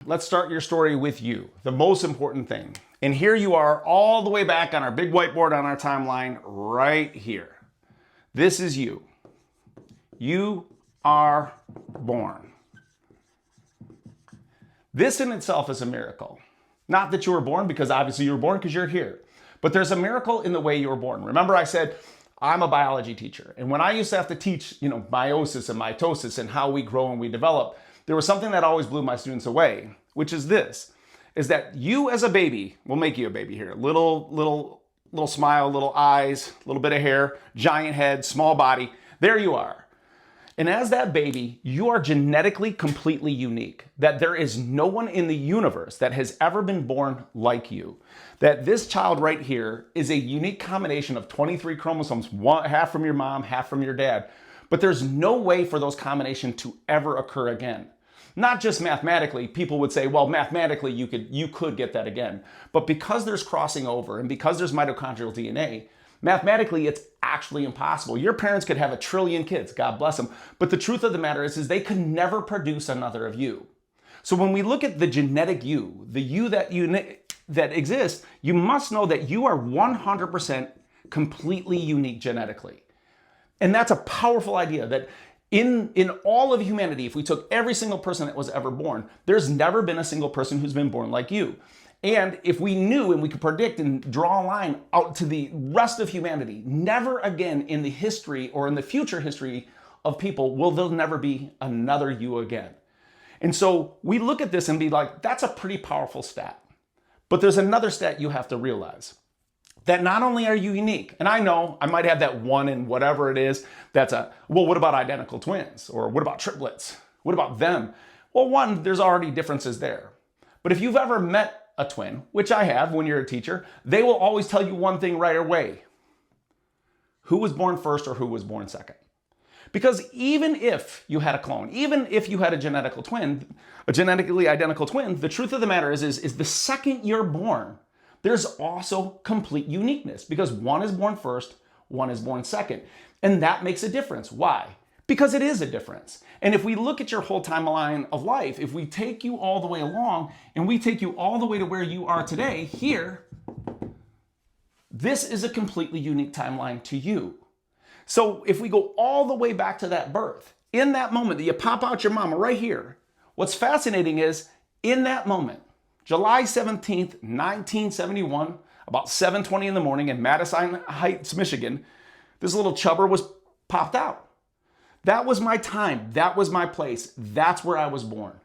Let's start your story with you, the most important thing. And here you are all the way back on our big whiteboard on our timeline right here. This is you. You are born. This in itself is a miracle. Not that you were born, because obviously you were born because you're here. But there's a miracle in the way you were born. Remember I said, I'm a biology teacher. And when I used to have to teach, meiosis and mitosis and how we grow and we develop, there was something that always blew my students away, which is this, is that you as a baby, we'll make you a baby here, little smile, little eyes, little bit of hair, giant head, small body, there you are. And as that baby, you are genetically completely unique, that there is no one in the universe that has ever been born like you. That this child right here is a unique combination of 23 chromosomes, half from your mom, half from your dad. But there's no way for those combinations to ever occur again. Not just mathematically, people would say, well, mathematically you could get that again. But because there's crossing over and because there's mitochondrial DNA, mathematically, it's actually impossible. Your parents could have 1 trillion kids, God bless them. But the truth of the matter is they could never produce another of you. So when we look at the genetic you, the you that exists, you must know that you are 100% completely unique genetically. And that's a powerful idea that in all of humanity, if we took every single person that was ever born, there's never been a single person who's been born like you. And if we knew and we could predict and draw a line out to the rest of humanity, never again in the history or in the future history of people will there never be another you again. And so we look at this and be like, that's a pretty powerful stat. But there's another stat you have to realize. That not only are you unique, and I know I might have that one in whatever it is, well, what about identical twins? Or what about triplets? What about them? Well, one, there's already differences there. But if you've ever met a twin, which I have when you're a teacher, they will always tell you one thing right away. Who was born first or who was born second? Because even if you had a clone, even if you had a genetically identical twin, the truth of the matter is the second you're born, there's also complete uniqueness because one is born first, one is born second. And that makes a difference. Why? Because it is a difference. And if we look at your whole timeline of life, if we take you all the way along and we take you all the way to where you are today, here, this is a completely unique timeline to you. So if we go all the way back to that birth, in that moment that you pop out your mama right here, what's fascinating is in that moment, July 17th, 1971, about 7:20 in the morning in Madison Heights, Michigan, this little chubber was popped out. That was my time. That was my place. That's where I was born.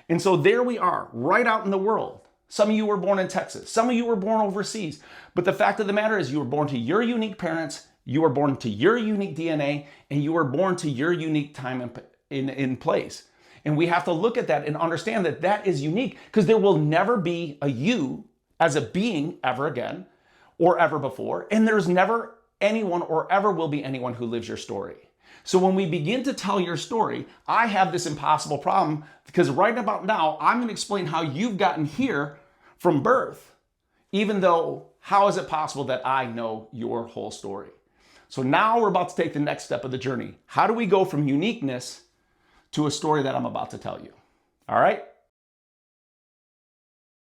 And so there we are, right out in the world. Some of you were born in Texas. Some of you were born overseas. But the fact of the matter is you were born to your unique parents, you were born to your unique DNA, and you were born to your unique time in place. And we have to look at that and understand that that is unique because there will never be a you as a being ever again or ever before. And there's never anyone or ever will be anyone who lives your story. So when we begin to tell your story, I have this impossible problem because right about now, I'm going to explain how you've gotten here from birth, even though how is it possible that I know your whole story? So now we're about to take the next step of the journey. How do we go from uniqueness to a story that I'm about to tell you? All right?